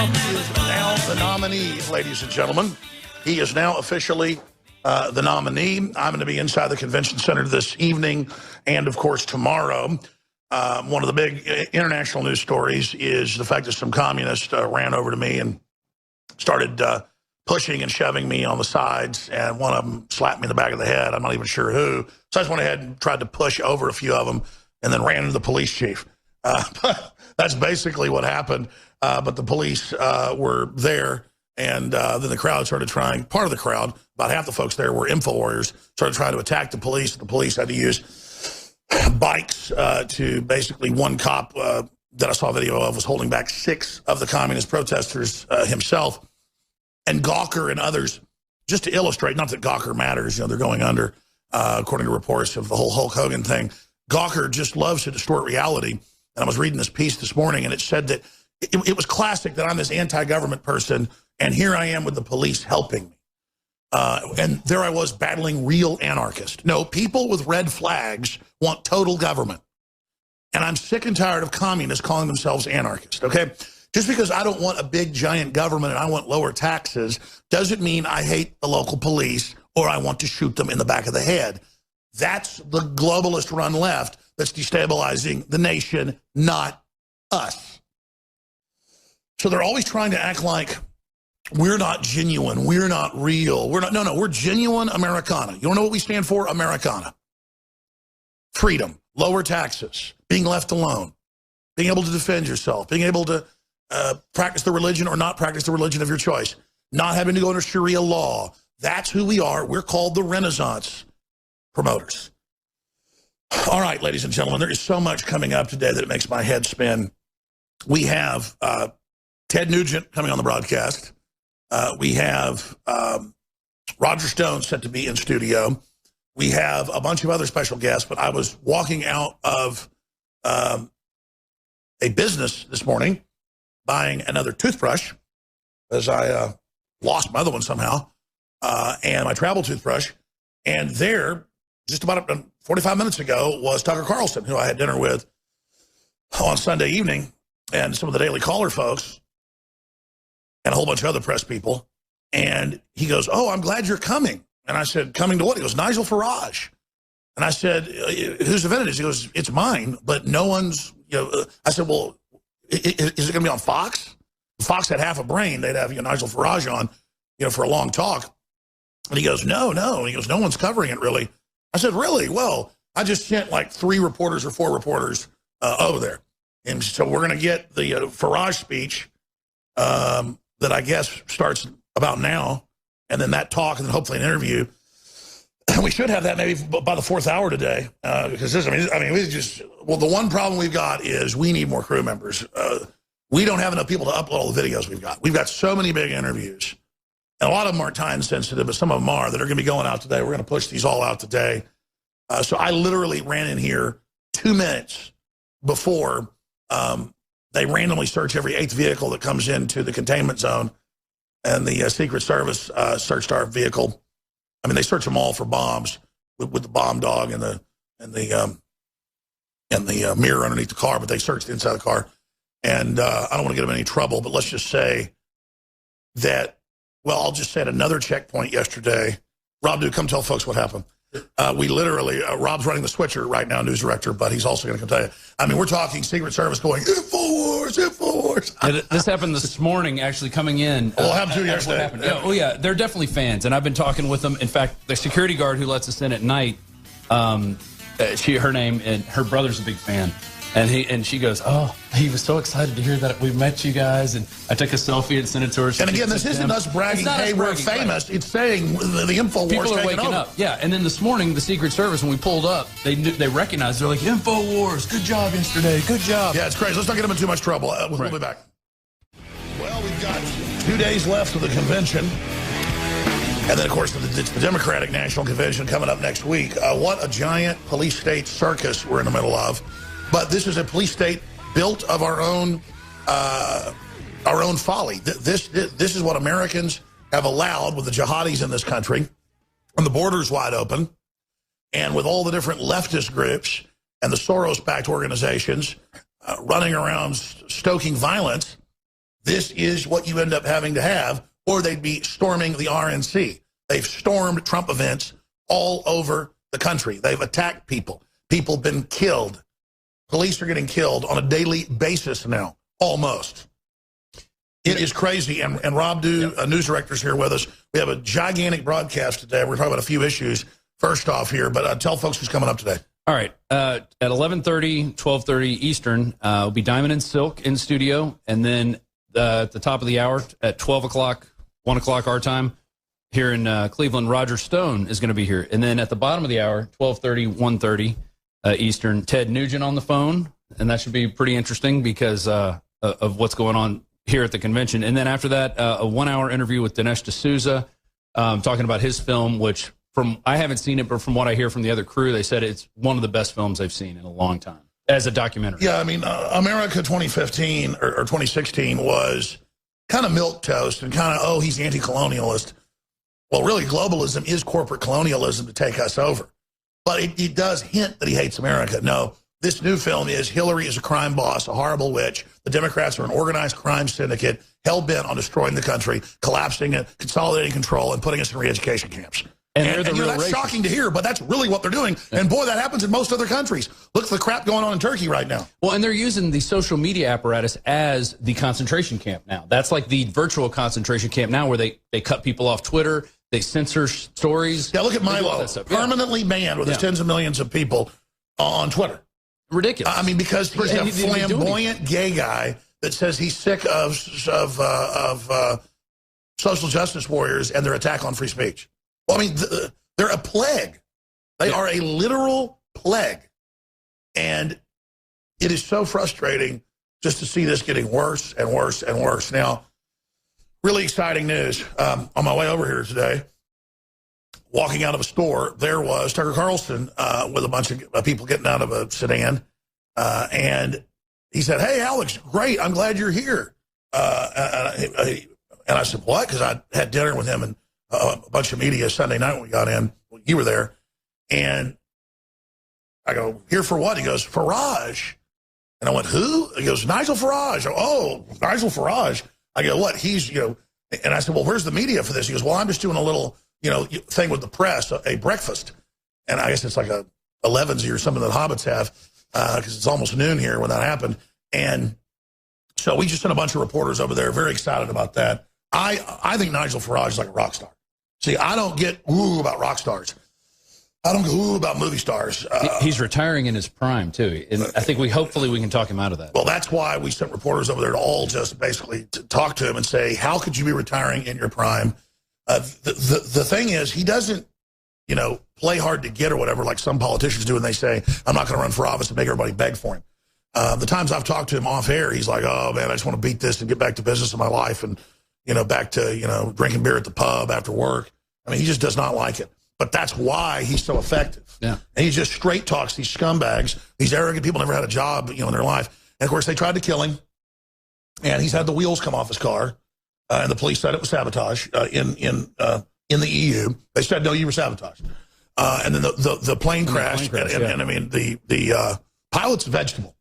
Trump is now the nominee, ladies and gentlemen. He is now officially the nominee. I'm going to be inside the convention center this evening and, of course, tomorrow. One of the big international news stories is the fact that some communists ran over to me and started pushing and shoving me on the sides, and one of them slapped me in the back of the head. I'm not even sure who. So I just went ahead and tried to push over a few of them and then ran into the police chief. That's basically what happened. But the police were there, and then the crowd started trying, part of the crowd, about half the folks there were info warriors, started trying to attack the police. The police had to use bikes to basically, one cop that I saw a video of was holding back 6 of the communist protesters himself. And Gawker and others, just to illustrate, not that Gawker matters, they're going under, according to reports of the whole Hulk Hogan thing. Gawker just loves to distort reality. And I was reading this piece this morning, and it said that it was classic that I'm this anti-government person, and here I am with the police helping me. And there I was battling real anarchists. No, people with red flags want total government. And I'm sick and tired of communists calling themselves anarchists, okay? Just because I don't want a big, giant government and I want lower taxes doesn't mean I hate the local police or I want to shoot them in the back of the head. That's the globalist run left that's destabilizing the nation, not us. So they're always trying to act like we're not genuine, we're not real, no, we're genuine Americana. You don't know what we stand for? Americana. Freedom, lower taxes, being left alone, being able to defend yourself, being able to practice the religion or not practice the religion of your choice, not having to go under Sharia law. That's who we are. We're called the Renaissance promoters. All right, ladies and gentlemen, there is so much coming up today that it makes my head spin. We have Ted Nugent coming on the broadcast. We have Roger Stone set to be in studio. We have a bunch of other special guests, but I was walking out of a business this morning buying another toothbrush as I lost my other one somehow, and my travel toothbrush. And there, just about 45 minutes ago, was Tucker Carlson, who I had dinner with on Sunday evening, and some of the Daily Caller folks, and a whole bunch of other press people. And he goes, "Oh, I'm glad you're coming." And I said, "Coming to what?" He goes, "Nigel Farage." And I said, "Whose event it is?" He goes, "It's mine, but no one's," I said, "Well, is it going to be on Fox?" If Fox had half a brain, they'd have Nigel Farage on, for a long talk. And he goes, no. And he goes, "No one's covering it, really." I said, "Really? Well, I just sent like 3 reporters or 4 reporters over there. And so we're going to get the Farage speech that I guess starts about now, and then that talk, and then hopefully an interview. We should have that maybe by the 4th hour today, because the one problem we've got is we need more crew members. We don't have enough people to upload all the videos we've got. We've got so many big interviews, and a lot of them aren't time sensitive, but some of them are, that are going to be going out today. We're going to push these all out today. So I literally ran in here 2 minutes before they randomly search every 8th vehicle that comes into the containment zone, and the Secret Service searched our vehicle. I mean, they search them all for bombs with the bomb dog and the mirror underneath the car, but they searched the inside of the car. And I don't want to get them in any trouble, but let's just say that, I'll just say at another checkpoint yesterday. Rob, come tell folks what happened. We literally, Rob's running the switcher right now, news director, but he's also going to come tell you. I mean, we're talking Secret Service going, InfoWars. Yeah, this happened this morning, actually, coming in. What happened to you yesterday? Yeah, they're definitely fans, and I've been talking with them. In fact, the security guard who lets us in at night, her name, and her brother's a big fan. And she goes, "Oh, he was so excited to hear that we met you guys." And I took a selfie and sent it to her. And again, this isn't us bragging, "Hey, we're famous." Right. It's saying the InfoWars people are waking up. Yeah, and then this morning, the Secret Service, when we pulled up, they recognized. They're like, "InfoWars, good job yesterday, good job." Yeah, it's crazy. Let's not get them in too much trouble. We'll be back. Well, we've got 2 days left of the convention. And then, of course, it's the Democratic National Convention coming up next week. What a giant police state circus we're in the middle of. But this is a police state built of our own folly. This is what Americans have allowed with the jihadis in this country, and the borders wide open, and with all the different leftist groups and the Soros-backed organizations running around stoking violence. this is what you end up having to have, or they'd be storming the RNC. They've stormed Trump events all over the country. They've attacked people. People have been killed. Police are getting killed on a daily basis now, almost. It is crazy. And Rob Dew, a news director, is here with us. We have a gigantic broadcast today. We're talking about a few issues first off here, but tell folks who's coming up today. All right. At 11:30, 12:30 Eastern, will be Diamond and Silk in studio. And then at the top of the hour, at 12 o'clock, 1 o'clock our time, here in Cleveland, Roger Stone is going to be here. And then at the bottom of the hour, 12:30, 1:30 Eastern, Ted Nugent on the phone. And that should be pretty interesting because of what's going on here at the convention. And then after that, a 1 hour interview with Dinesh D'Souza, talking about his film, which I haven't seen it, but from what I hear from the other crew, they said it's one of the best films they've seen in a long time as a documentary. Yeah, I mean, America 2015 or 2016 was kind of milquetoast and kind of, oh, he's anti-colonialist. Well, really, globalism is corporate colonialism to take us over. But it does hint that he hates America. No, this new film is Hillary is a crime boss, a horrible witch. The Democrats are an organized crime syndicate, hell-bent on destroying the country, collapsing it, consolidating control, and putting us in re-education camps. And that's shocking to hear, but that's really what they're doing. And boy, that happens in most other countries. Look at the crap going on in Turkey right now. Well, and they're using the social media apparatus as the concentration camp now. That's like the virtual concentration camp now, where they cut people off Twitter, they censor stories. Yeah, look at Milo, permanently banned with his tens of millions of people on Twitter. Ridiculous. I mean, because he's a flamboyant gay guy that says he's sick of social justice warriors and their attack on free speech. Well, I mean, they're a plague. They are a literal plague. And it is so frustrating just to see this getting worse and worse and worse. Now, really exciting news. On my way over here today, walking out of a store, there was Tucker Carlson with a bunch of people getting out of a sedan. And he said, "Hey, Alex, great. I'm glad you're here." And I said, "What?" Because I had dinner with him and a bunch of media Sunday night when we got in. You were there. And I go, "Here for what?" He goes, "Farage." And I went, "Who?" He goes, "Nigel Farage." Oh, Nigel Farage. I go, "What?" He's, and I said, "Well, where's the media for this?" He goes, "Well, I'm just doing a little, thing with the press, a breakfast." And I guess it's like a 11s or something that hobbits have, because it's almost noon here when that happened. And so we just sent a bunch of reporters over there, very excited about that. I think Nigel Farage is like a rock star. See, I don't get woo about rock stars. I don't go woo about movie stars. He's retiring in his prime, too. And I think hopefully we can talk him out of that. Well, that's why we sent reporters over there to all just basically to talk to him and say, how could you be retiring in your prime? The thing is, he doesn't, play hard to get or whatever like some politicians do, and they say, I'm not going to run for office to make everybody beg for him. The times I've talked to him off air, he's like, oh, man, I just want to beat this and get back to business in my life and, back to, drinking beer at the pub after work. I mean, he just does not like it. But that's why he's so effective. Yeah. And he just straight talks these scumbags, these arrogant people never had a job, in their life. And, of course, they tried to kill him. And he's had the wheels come off his car. And the police said it was sabotage in the EU. They said, no, you were sabotaged. And then the plane crashed. And I mean, the pilot's a vegetable.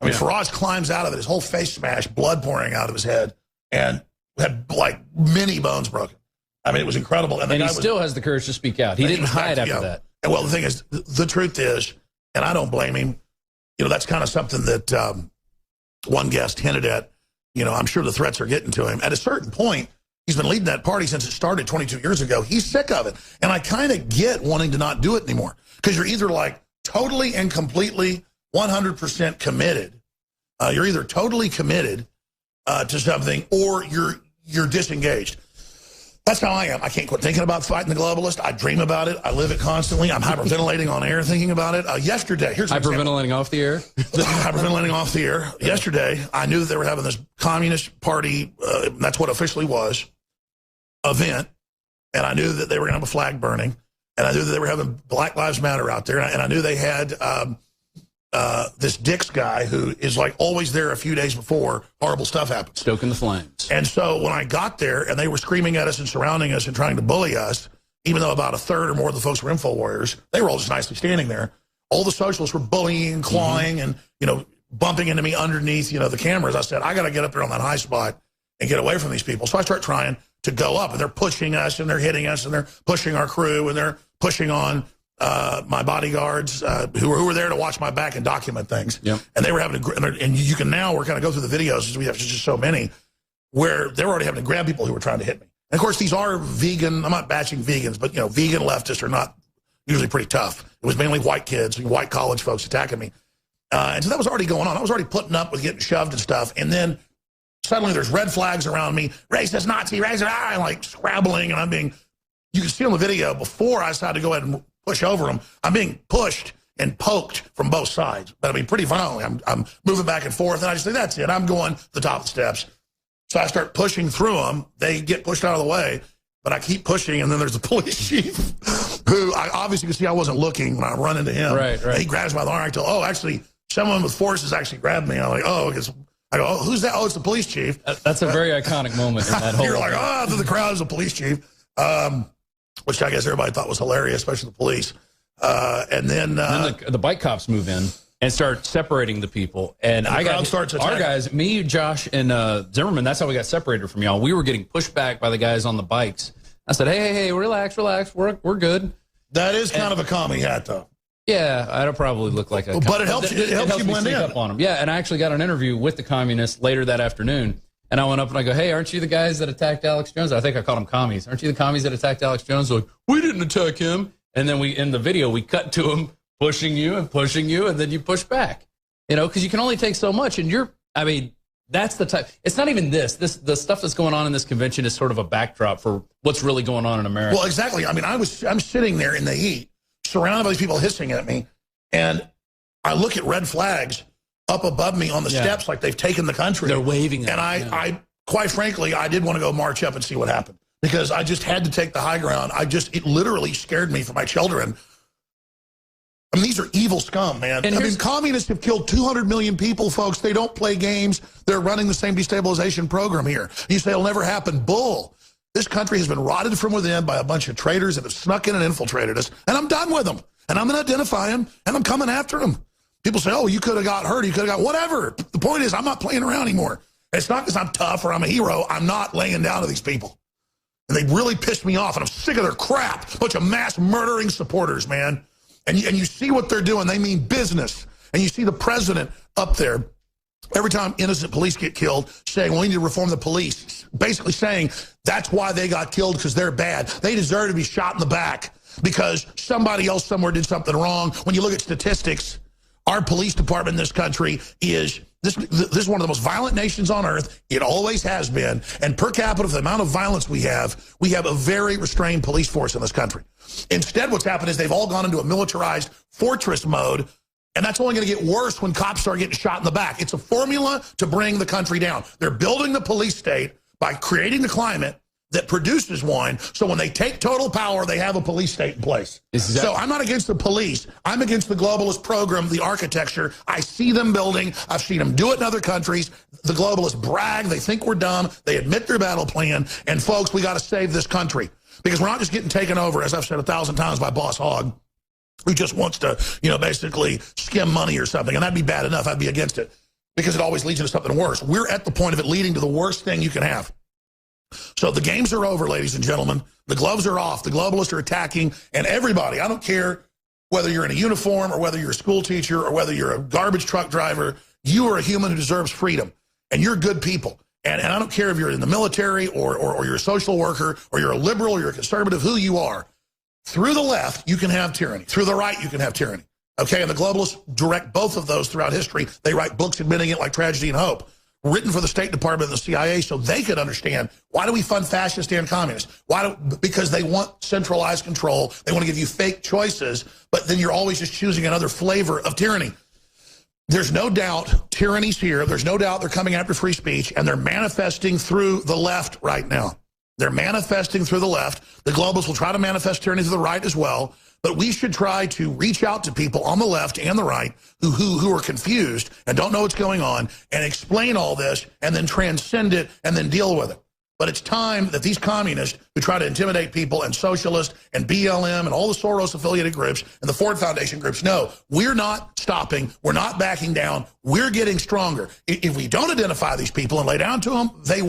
I mean, Farage climbs out of it, his whole face smashed, blood pouring out of his head, and had, like, many bones broken. I mean, it was incredible. And he still has the courage to speak out. He didn't hide after that. And, well, the thing is, the truth is, and I don't blame him, that's kind of something that one guest hinted at. I'm sure the threats are getting to him. At a certain point, he's been leading that party since it started 22 years ago. He's sick of it. And I kind of get wanting to not do it anymore, because you're either, like, totally and completely 100% committed. You're either totally committed to something, or you're disengaged. That's how I am. I can't quit thinking about fighting the globalist. I dream about it. I live it constantly. I'm hyperventilating on air thinking about it. Yesterday, here's an hyperventilating off the air? Hyperventilating off the air. Yesterday, I knew that they were having this Communist Party, that's what officially was, event. And I knew that they were going to have a flag burning. And I knew that they were having Black Lives Matter out there. And I knew they had this Dix guy who is, like, always there a few days before horrible stuff happens. Stoking the flames. And so when I got there and they were screaming at us and surrounding us and trying to bully us, even though about a third or more of the folks were InfoWarriors, they were all just nicely standing there. All the socialists were bullying, clawing, and, bumping into me underneath, the cameras. I said, I got to get up there on that high spot and get away from these people. So I start trying to go up, and they're pushing us, and they're hitting us, and they're pushing our crew, and they're pushing on my bodyguards who were there to watch my back and document things. Yep. And they were having to, and you can now, we're going to go through the videos, because we have just so many, where they were already having to grab people who were trying to hit me. And of course, these are vegan, I'm not bashing vegans, but vegan leftists are not usually pretty tough. It was mainly white kids, white college folks attacking me. And so that was already going on. I was already putting up with getting shoved and stuff. And then suddenly there's red flags around me, racist, Nazi, racist, and like scrabbling. And I'm being, you can see on the video, before I decided to go ahead and push over them, I'm being pushed and poked from both sides. But I mean, pretty violently. I'm moving back and forth. And I just say, that's it. I'm going to the top of the steps. So I start pushing through them. They get pushed out of the way. But I keep pushing, and then there's the police chief, who I obviously could see I wasn't looking when I run into him. Right. He grabs my arm. I tell, oh, actually, someone with force has actually grabbed me. I'm like, oh, I go, oh, who's that? Oh, it's the police chief. That's a very iconic moment in that whole. You're like, oh, the crowd is the police chief, which I guess everybody thought was hilarious, especially the police. And then the bike cops move in and start separating the people. And I got our guys, me, Josh, and Zimmerman. That's how we got separated from y'all. We were getting pushed back by the guys on the bikes. I said, hey, relax. We're good. That is kind of a commie hat, though. Yeah, I don't probably look like a but it helps you blend in. Up on them. Yeah, and I actually got an interview with the communists later that afternoon. And I went up and I go, hey, aren't you the guys that attacked Alex Jones? I think I called them commies. Aren't you the commies that attacked Alex Jones? They're like, we didn't attack him. And then in the video, we cut to him pushing you, and then you push back. Because you can only take so much. And that's the type. It's not even the stuff that's going on in this convention is sort of a backdrop for what's really going on in America. Well, exactly. I mean, I'm sitting there in the heat, surrounded by these people hissing at me, and I look at red flags up above me on the steps like they've taken the country. They're waving at me. And I quite frankly, I did want to go march up and see what happened, because I just had to take the high ground. It literally scared me for my children. I mean, these are evil scum, man. I mean, communists have killed 200 million people, folks. They don't play games. They're running the same destabilization program here. You say it'll never happen. Bull. This country has been rotted from within by a bunch of traitors that have snuck in and infiltrated us, and I'm done with them. And I'm going to identify them, and I'm coming after them. People say, oh, you could have got hurt. You could have got whatever. The point is, I'm not playing around anymore. It's not because I'm tough or I'm a hero. I'm not laying down to these people. And they really pissed me off, and I'm sick of their crap. Bunch of mass murdering supporters, man. And you see what they're doing. They mean business. And you see the president up there every time innocent police get killed saying, well, we need to reform the police. Basically saying that's why they got killed, because they're bad. They deserve to be shot in the back because somebody else somewhere did something wrong. When you look at statistics, our police department in this country is this is one of the most violent nations on earth. It always has been. And per capita, for the amount of violence we have a very restrained police force in this country. Instead, what's happened is they've all gone into a militarized fortress mode, and that's only going to get worse when cops start getting shot in the back. It's a formula to bring the country down. They're building the police state by creating the climate that produces one, so when they take total power, they have a police state in place. So I'm not against the police. I'm against the globalist program, the architecture. I see them building. I've seen them do it in other countries. The globalists brag. They think we're dumb. They admit their battle plan. And, folks, we got to save this country, because we're not just getting taken over, as I've said 1,000 times, by Boss Hogg, who just wants to, basically skim money or something. And that'd be bad enough. I'd be against it, because it always leads you to something worse. We're at the point of it leading to the worst thing you can have. So the games are over, ladies and gentlemen. The gloves are off. The globalists are attacking. And everybody, I don't care whether you're in a uniform or whether you're a school teacher or whether you're a garbage truck driver, you are a human who deserves freedom. And you're good people. And I don't care if you're in the military or you're a social worker or you're a liberal or you're a conservative, who you are. Through the left, you can have tyranny. Through the right, you can have tyranny. Okay, and the globalists direct both of those throughout history. They write books admitting it, like Tragedy and Hope, written for the State Department and the CIA, so they could understand, why do we fund fascists and communists? Because they want centralized control. They want to give you fake choices, but then you're always just choosing another flavor of tyranny. There's no doubt tyranny's here. There's no doubt they're coming after free speech, and they're manifesting through the left right now. They're manifesting through the left. The globalists will try to manifest tyranny through the right as well. But we should try to reach out to people on the left and the right who are confused and don't know what's going on, and explain all this and then transcend it and then deal with it. But it's time that these communists who try to intimidate people, and socialists and BLM and all the Soros-affiliated groups and the Ford Foundation groups know we're not stopping. We're not backing down. We're getting stronger. If we don't identify these people and lay down to them, they